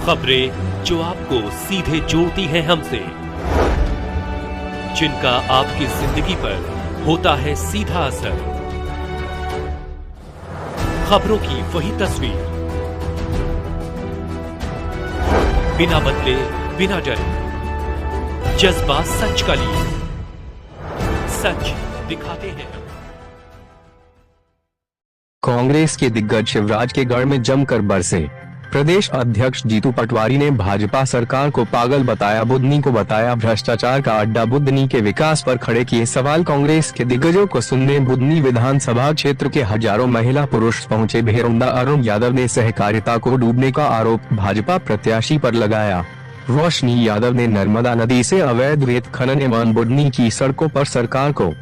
खबरें जो आपको सीधे जोड़ती हैं हमसे, जिनका आपकी जिंदगी पर होता है सीधा असर। खबरों की वही तस्वीर, बिना बदले बिना डरे, जज्बा सच का लिए, सच दिखाते हैं। कांग्रेस के दिग्गज शिवराज के गढ़ में जमकर बरसे। प्रदेश अध्यक्ष जीतू पटवारी ने भाजपा सरकार को पागल बताया, बुदनी को बताया भ्रष्टाचार का अड्डा। बुदनी के विकास पर खड़े किए सवाल। कांग्रेस के दिग्गजों को सुनने बुदनी विधानसभा क्षेत्र के हजारों महिला पुरुष पहुंचे। भेरुंडा अरुण यादव ने सहकारिता को डूबने का आरोप भाजपा प्रत्याशी पर लगाया। रोशनी यादव ने नर्मदा नदी से अवैध रेत खनन एवं बुदनी की सड़कों पर सरकार को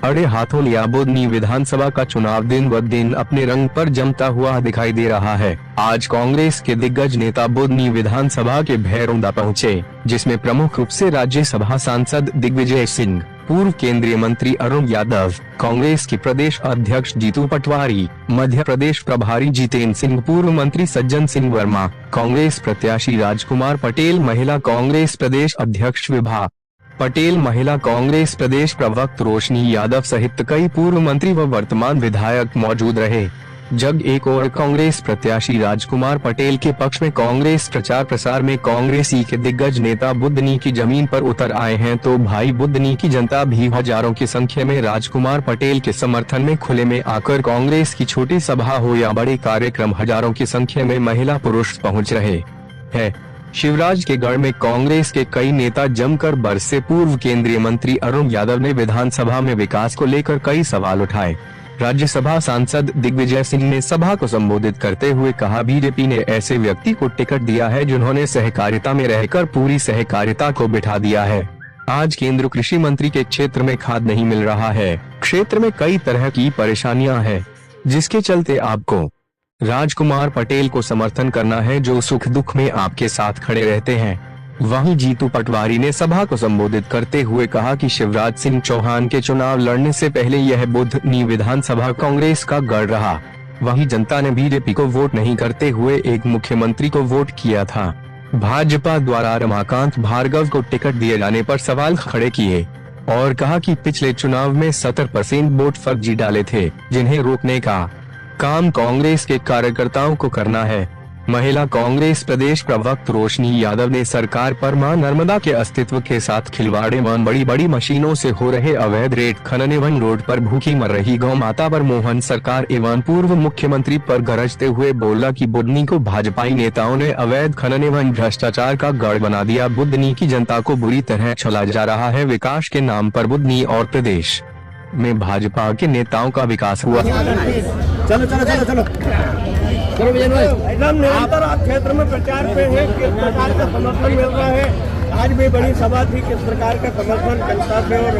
अड़े हाथों लिया। बुदनी विधानसभा का चुनाव दिन ब दिन अपने रंग पर जमता हुआ दिखाई दे रहा है। आज कांग्रेस के दिग्गज नेता बुदनी विधानसभा के भैरुंडा पहुंचे, जिसमें प्रमुख रूप से राज्यसभा सांसद दिग्विजय सिंह, पूर्व केंद्रीय मंत्री अरुण यादव, कांग्रेस के प्रदेश अध्यक्ष जीतू पटवारी, मध्य प्रदेश प्रभारी जितेंद्र सिंह, पूर्व मंत्री सज्जन सिंह वर्मा, कांग्रेस प्रत्याशी राजकुमार पटेल, महिला कांग्रेस प्रदेश अध्यक्ष विभा पटेल, महिला कांग्रेस प्रदेश प्रवक्ता रोशनी यादव सहित कई पूर्व मंत्री व वर्तमान विधायक मौजूद रहे। जब एक और कांग्रेस प्रत्याशी राजकुमार पटेल के पक्ष में कांग्रेस प्रचार प्रसार में कांग्रेसी के दिग्गज नेता बुदनी की जमीन पर उतर आए हैं, तो भाई बुदनी की जनता भी हजारों की संख्या में राजकुमार पटेल के समर्थन में खुले में आकर कांग्रेस की छोटी सभा हो या बड़े कार्यक्रम, हजारों की संख्या में महिला पुरुष पहुँच रहे हैं। शिवराज के गढ़ में कांग्रेस के कई नेता जमकर बरसे। पूर्व केंद्रीय मंत्री अरुण यादव ने विधानसभा में विकास को लेकर कई सवाल उठाए। राज्यसभा सांसद दिग्विजय सिंह ने सभा को संबोधित करते हुए कहा, बीजेपी ने ऐसे व्यक्ति को टिकट दिया है जिन्होंने सहकारिता में रहकर पूरी सहकारिता को बिठा दिया है। आज केंद्र कृषि मंत्री के क्षेत्र में खाद नहीं मिल रहा है। क्षेत्र में कई तरह की परेशानियां हैं, जिसके चलते आपको राजकुमार पटेल को समर्थन करना है, जो सुख दुख में आपके साथ खड़े रहते हैं। वहीं जीतू पटवारी ने सभा को संबोधित करते हुए कहा कि शिवराज सिंह चौहान के चुनाव लड़ने से पहले यह बुदनी विधानसभा कांग्रेस का गढ़ रहा। वहीं जनता ने बीजेपी को वोट नहीं करते हुए एक मुख्यमंत्री को वोट किया था। भाजपा द्वारा रमाकांत भार्गव को टिकट दिए जाने पर सवाल खड़े किए और कहा कि पिछले चुनाव में 70% वोट फर्जी डाले थे, जिन्हें रोकने का काम कांग्रेस के कार्यकर्ताओं को करना है। महिला कांग्रेस प्रदेश प्रवक्ता रोशनी यादव ने सरकार पर मां नर्मदा के अस्तित्व के साथ खिलवाड़ एवं बड़ी बड़ी मशीनों से हो रहे अवैध रेत खनन एवं रोड पर भूखी मर रही गौ माता पर मोहन सरकार एवं पूर्व मुख्यमंत्री पर गरजते हुए बोला कि बुदनी को भाजपाई नेताओं ने अवैध खनन एवं भ्रष्टाचार का गढ़ बना दिया। बुदनी की जनता को बुरी तरह छला जा रहा है। विकास के नाम पर बुदनी और प्रदेश में भाजपा के नेताओं का विकास हुआ। चलो चलो चलो चलो चलो विजय भाई, एकदम निरंतर आप क्षेत्र में प्रचार पे है, किस प्रकार का समर्थन मिल रहा है। आज भी बड़ी सभा थी, किस प्रकार का समर्थन जनता से और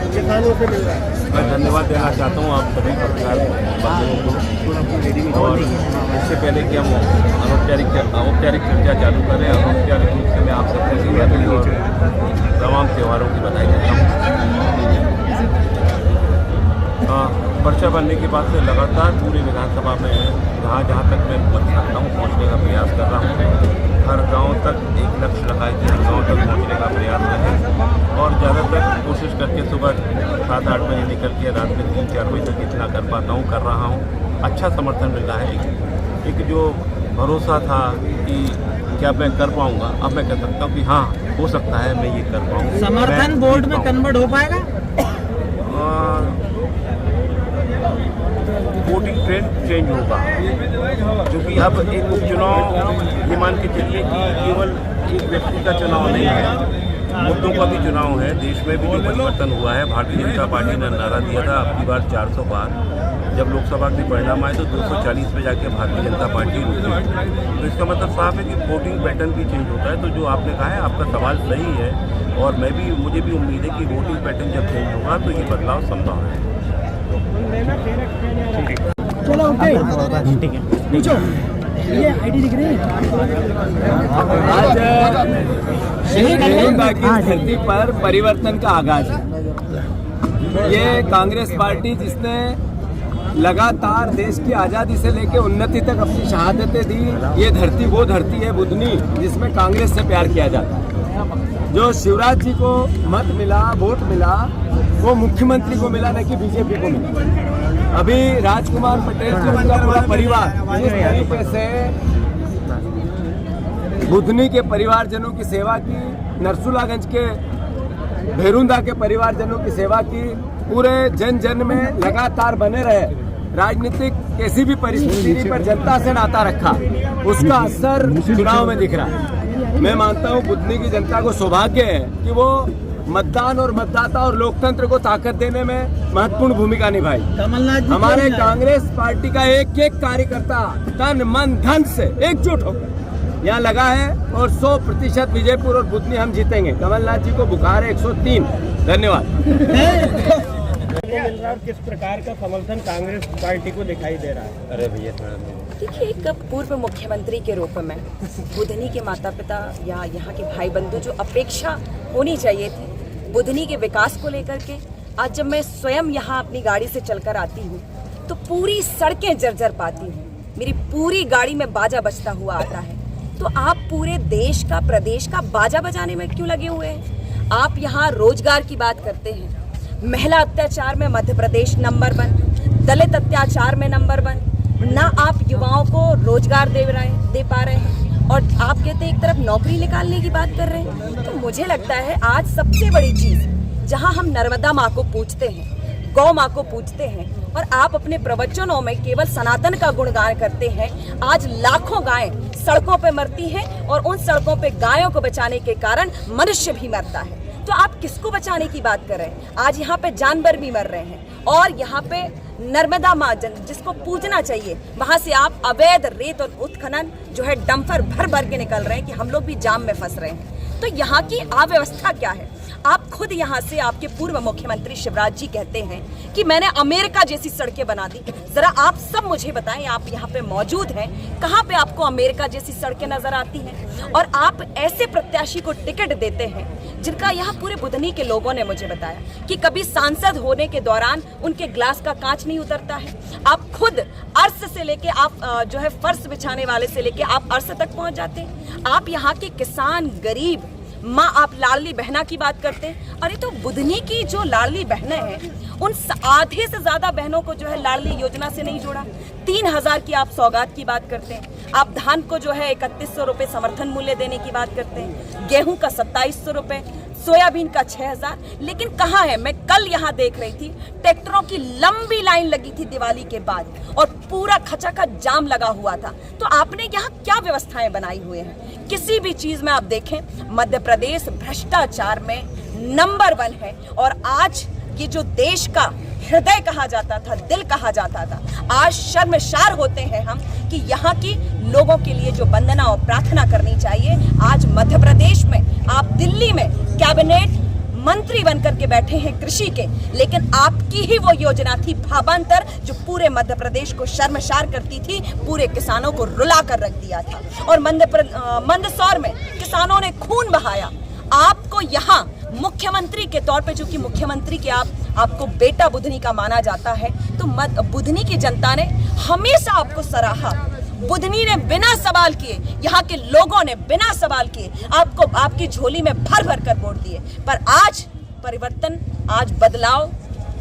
किसानों से मिल रहा है। मैं धन्यवाद देना चाहता हूँ आप सभी पत्रकार को। और इससे पहले कि हम औपचारिक चर्चा चालू करें, औपचारिक रूप से मैं आप सबसे दिवाली और तमाम त्योहारों की बधाई देता हूँ। पर्चा बनने के बाद से लगातार पूरी विधानसभा में जहाँ तक मैं पहुँच सकता हूँ पहुँचने का प्रयास कर रहा हूँ। हर गांव तक एक लक्ष्य लगाए थे, हर गांव तक पहुँचने का प्रयास करें और ज़्यादातर कोशिश करके सुबह 7-8 बजे निकल के रात में 3-4 बजे तक इतना कर पाता हूँ, कर रहा हूँ। अच्छा समर्थन मिल रहा है। एक जो भरोसा था कि क्या मैं कर पाऊँगा, अब मैं कह सकता हूँ कि हाँ हो सकता है मैं ये कर पाऊँ। समर्थन वोट में कन्वर्ट हो पाएगा? वोटिंग ट्रेंड चेंज होगा, क्योंकि अब एक उपचुनाव ये मान के चलिए कि केवल एक व्यक्ति का चुनाव नहीं है, मुद्दों का भी चुनाव है। देश में भी जो परिवर्तन हुआ है, भारतीय जनता पार्टी ने नारा दिया था अब की बार 400 पार। जब लोकसभा के परिणाम आए तो 240 पे जाके भारतीय जनता पार्टी रुकी। तो इसका मतलब साफ है कि वोटिंग पैटर्न भी चेंज होता है। तो जो आपने कहा है आपका सवाल सही है और मुझे भी उम्मीद है कि वोटिंग पैटर्न जब चेंज होगा तो ये बदलाव संभव है। चलो ठीक है, पूछो। ये आईडी दिख रही है आज की धरती पर परिवर्तन का आगाज है। ये कांग्रेस पार्टी जिसने लगातार देश की आज़ादी से लेकर उन्नति तक अपनी शहादतें दी। ये धरती वो धरती है बुधनी जिसमें कांग्रेस से प्यार किया जाता है। जो शिवराज जी को मत मिला, वोट मिला, वो मुख्यमंत्री को मिला, न कि बीजेपी को मिला। अभी राजकुमार पटेल जी उनका पूरा परिवार जिस तरीके से बुधनी के परिवारजनों की सेवा की, नरसुलागंज के भेरुंदा के परिवारजनों की सेवा की, पूरे जन जन में लगातार बने रहे, राजनीतिक किसी भी परिस्थिति पर जनता से नाता रखा, उसका असर चुनाव में दिख रहा है। मैं मानता हूं बुधनी की जनता को सौभाग्य है कि वो मतदान और मतदाता और लोकतंत्र को ताकत देने में महत्वपूर्ण भूमिका निभाई। हमारे कांग्रेस पार्टी का एक एक कार्यकर्ता तन मन धन से एकजुट होकर यहाँ लगा है और 100% विजयपुर और बुधनी हम जीतेंगे। कमलनाथ जी को बुखार है 103। धन्यवाद। किस प्रकार का समर्थन कांग्रेस पार्टी को दिखाई दे रहा है? अरे भैया देखिए, एक पूर्व मुख्यमंत्री के रूप में बुधनी के माता पिता या यहाँ के भाई बंधु जो अपेक्षा होनी चाहिए थी बुधनी के विकास को लेकर के, आज जब मैं स्वयं यहाँ अपनी गाड़ी से चलकर आती हूँ तो पूरी सड़कें जर्जर पाती हूँ, मेरी पूरी गाड़ी में बाजा बजता हुआ आता है। तो आप पूरे देश का, प्रदेश का बाजा बजाने में क्यों लगे हुए हैं? आप यहाँ रोजगार की बात करते हैं, महिला अत्याचार में मध्य प्रदेश नंबर 1, दलित अत्याचार में नंबर 1, ना आप युवाओं को रोजगार दे पा रहे हैं और आप कहते हैं एक तरफ नौकरी निकालने की बात कर रहे हैं। तो मुझे लगता है आज सबसे बड़ी चीज, जहां हम नर्मदा माँ को पूजते हैं, गौ माँ को पूजते हैं और आप अपने प्रवचनों में केवल सनातन का गुणगान करते हैं, आज लाखों गायें सड़कों पे मरती हैं और उन सड़कों पे गायों को बचाने के कारण मनुष्य भी मरता है। तो आप किसको बचाने की बात कर रहे हैं? आज यहाँ पे जानवर भी मर रहे हैं और यहाँ पे नर्मदा माँ जिसको पूजना चाहिए, वहां से आप अवैध रेत और उत्खनन जो है डंपर भर भर के निकल रहे हैं कि हम लोग भी जाम में फंस रहे हैं। तो यहाँ की अव्यवस्था क्या है? आप खुद यहाँ से, आपके पूर्व मुख्यमंत्री शिवराज जी कहते हैं कि मैंने अमेरिका जैसी सड़कें बना दी। जरा आप सब मुझे बताएं, आप यहाँ पे मौजूद हैं, कहाँ पे आपको अमेरिका जैसी सड़कें नजर आती हैं? और आप ऐसे प्रत्याशी को टिकट देते हैं जिनका यहाँ पूरे बुधनी के लोगों ने मुझे बताया कि कभी सांसद होने के दौरान उनके ग्लास का कांच नहीं उतरता है। आप खुद अर्श से लेके, आप जो है फर्श बिछाने वाले से लेके आप अर्श तक पहुंच जाते हैं। आप यहाँ के किसान, गरीब माँ, आप लाडली बहना की बात करते हैं। अरे तो बुधनी की जो लाडली बहनें हैं उन आधे से ज्यादा बहनों को जो है लाडली योजना से नहीं जोड़ा। 3000 की आप सौगात की बात करते हैं, आप धान को जो है 3100 रुपए समर्थन मूल्य देने की बात करते हैं, गेहूं का 2700 रुपए, सोयाबीन का 6000। लेकिन कहाँ है? मैं कल यहाँ देख रही थी, ट्रैक्टरों की लंबी लाइन लगी थी दिवाली के बाद और पूरा खचाखच जाम लगा हुआ था। तो आपने यहाँ क्या व्यवस्थाएं बनाई हुई हैं? किसी भी चीज में आप देखें, मध्य प्रदेश भ्रष्टाचार में नंबर 1 है। और आज ये जो देश का हृदय कहा जाता था, दिल कहा जाता था, आज शर्मसार होते हैं हम कि यहाँ की लोगों के लिए जो वंदना और प्रार्थना करनी चाहिए, आज मध्य प्रदेश में, आप दिल्ली में कैबिनेट मंत्री बनकर के बैठे हैं कृषि के, लेकिन आपकी ही वो योजना थी भावांतर जो पूरे मध्य प्रदेश को शर्मसार करती थी, पूरे किसानों को रुला कर रख दिया था। और मंदसौर में किसानों ने खून बहाया। आपको यहाँ मुख्यमंत्री के तौर पे, जो कि मुख्यमंत्री के आपको बेटा बुधनी का माना जाता है, तो बुधनी की जनता ने हमेशा आपको सराहा। बुधनी ने बिना सवाल किए, यहाँ के लोगों ने बिना सवाल किए आपको, आपकी झोली में भर भर कर वोट दिए। पर आज परिवर्तन, आज बदलाव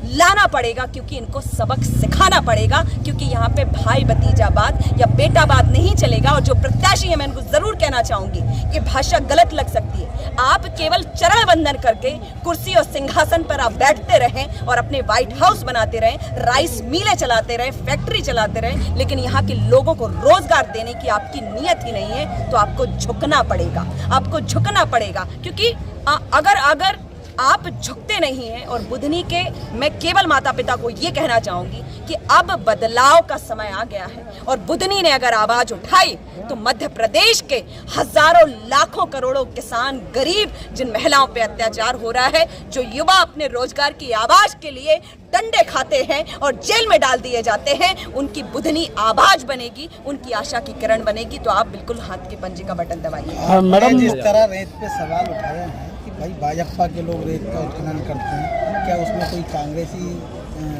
लाना पड़ेगा, क्योंकि इनको सबक सिखाना पड़ेगा, क्योंकि यहाँ पे भाई भतीजावाद या बेटावाद नहीं चलेगा। और जो प्रत्याशी है, मैं इनको जरूर कहना चाहूंगी, ये भाषा गलत लग सकती है, आप केवल चरण वंदन करके कुर्सी और सिंहासन पर आप बैठते रहें और अपने व्हाइट हाउस बनाते रहें, राइस मिलें चलाते रहें, फैक्ट्री चलाते रहें, लेकिन यहाँ के लोगों को रोजगार देने की आपकी नीयत ही नहीं है। तो आपको झुकना पड़ेगा, आपको झुकना पड़ेगा, क्योंकि अगर आप झुकते नहीं हैं। और बुधनी के मैं केवल माता पिता को ये कहना चाहूंगी कि अब बदलाव का समय आ गया है और बुधनी ने अगर आवाज उठाई तो मध्य प्रदेश के हजारों लाखों करोड़ों किसान, गरीब, जिन महिलाओं पे अत्याचार हो रहा है, जो युवा अपने रोजगार की आवाज के लिए डंडे खाते हैं और जेल में डाल दिए जाते हैं, उनकी बुधनी आवाज बनेगी, उनकी आशा की किरण बनेगी। तो आप बिल्कुल हाथ के पंजे का बटन दबाइए। मैडम, जिस तरह रेत पे सवाल उठाया है कि भाई भाजपा के लोग रेत का उत्खनन करते हैं, क्या उसमें कोई कांग्रेसी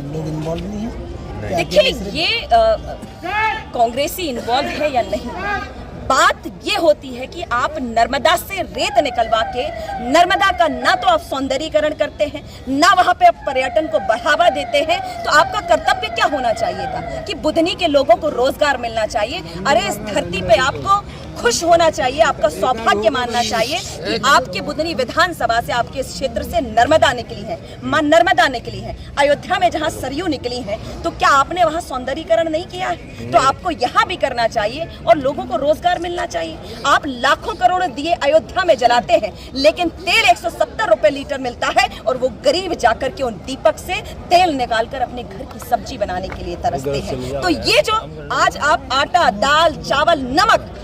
लोग इन्वॉल्व नहीं है? देखिए ये कांग्रेसी इन्वॉल्व है या नहीं, बात ये होती है कि आप नर्मदा से रेत निकलवा के नर्मदा का ना तो आप सौंदर्यीकरण करते हैं, ना वहां पे आप पर्यटन को बढ़ावा देते हैं। तो आपका कर्तव्य क्या होना चाहिए था कि बुधनी के लोगों को रोजगार मिलना चाहिए। अरे इस धरती पे आपको खुश होना चाहिए, आपका सौभाग्य मानना चाहिए कि आपके बुधनी विधानसभा से, आपके इस क्षेत्र से नर्मदा निकली है, मां नर्मदा निकली है। अयोध्या में जहां सरयू निकली है, तो क्या आपने वहां सौंदर्यीकरण नहीं किया है? तो आपको यहां भी करना चाहिए और लोगों को रोजगार मिलना चाहिए। आप लाखों करोड़ दिए अयोध्या में जलाते हैं, लेकिन तेल 170 रुपए लीटर मिलता है और वो गरीब जाकर के उन दीपक से तेल निकालकर अपने घर की सब्जी बनाने के लिए तरसते हैं। तो ये जो आज आप आटा, दाल, चावल,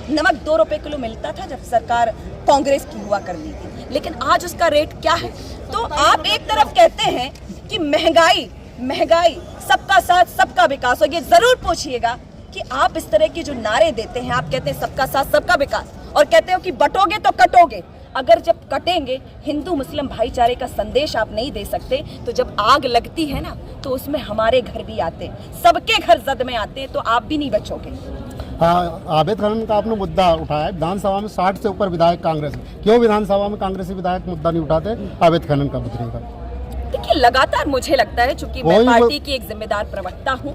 नमक 2 रुपए किलो मिलता था जब सरकार कांग्रेस की हुआ करती थी, लेकिन आज उसका रेट क्या है? तो आप एक तरफ कहते हैं कि महंगाई, सबका साथ सबका विकास, और ये जरूर पूछिएगा कि आप इस तरह के जो नारे देते हैं, आप कहते हैं सबका साथ सबका विकास और कहते हो कि बटोगे तो कटोगे। अगर जब कटेंगे हिंदू मुस्लिम भाईचारे का संदेश आप नहीं दे सकते, तो जब आग लगती है ना, तो उसमें हमारे घर भी आते हैं, सबके घर जद में आते हैं, तो आप भी नहीं बचोगे। अवैध खनन का आपने मुद्दा उठाया, विधानसभा में 60 से ऊपर विधायक कांग्रेस, क्यों विधानसभा में कांग्रेसी विधायक मुद्दा नहीं उठाते अवैध खनन का, बुधनी का? देखिए लगातार मुझे लगता है, चूंकि मैं पार्टी की एक जिम्मेदार प्रवक्ता हूं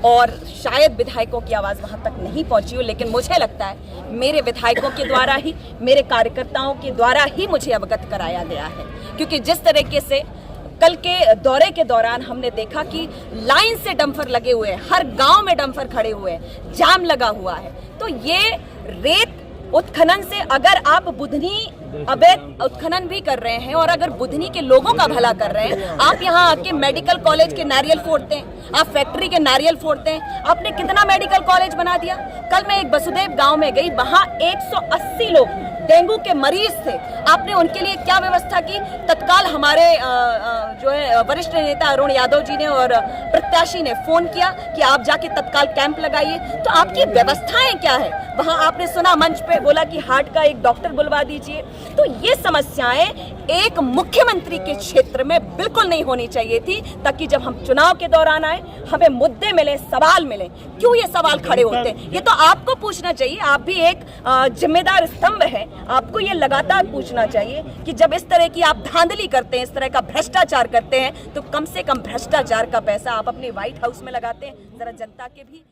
और शायद विधायकों की आवाज वहां तक नहीं पहुंची हो, लेकिन मुझे लगता है मेरे विधायकों के द्वारा ही, मेरे कार्यकर्ताओं के द्वारा ही मुझे अवगत कराया गया है। क्योंकि जिस तरीके से कल के दौरे के दौरान हमने देखा कि लाइन से डंपर लगे हुए हैं, हर गांव में डंपर खड़े हुए हैं, जाम लगा हुआ है। तो ये रेत उत्खनन से अगर आप बुधनी अवैध उत्खनन भी कर रहे हैं और अगर बुधनी के लोगों का भला कर रहे हैं, आप यहाँ आके मेडिकल कॉलेज के नारियल फोड़ते हैं, आप फैक्ट्री के नारियल फोड़ते हैं। आपने कितना मेडिकल कॉलेज बना दिया। कल मैं एक वसुदेव गांव में गई, वहां 180 लोग डेंगू के मरीज थे। आपने उनके लिए क्या व्यवस्था की? तत्काल हमारे जो है वरिष्ठ नेता अरुण यादव जी ने और प्रत्याशी ने फोन किया कि आप जाके तत्काल कैंप लगाइए। तो आपकी व्यवस्थाएं क्या है? वहां आपने सुना मंच पे बोला कि हार्ट का एक डॉक्टर बुलवा दीजिए। तो ये समस्याएं एक मुख्यमंत्री के क्षेत्र में बिल्कुल नहीं होनी चाहिए थी, ताकि जब हम चुनाव के दौरान आए हमें मुद्दे मिले, सवाल मिले। क्यों ये सवाल खड़े होते हैं? ये तो आपको पूछना चाहिए, आप भी एक जिम्मेदार स्तंभ है, आपको ये लगातार पूछना चाहिए कि जब इस तरह की आप धांधली करते हैं, इस तरह का भ्रष्टाचार करते हैं, तो कम से कम भ्रष्टाचार का पैसा आप अपने व्हाइट हाउस में लगाते हैं, जरा जनता के भी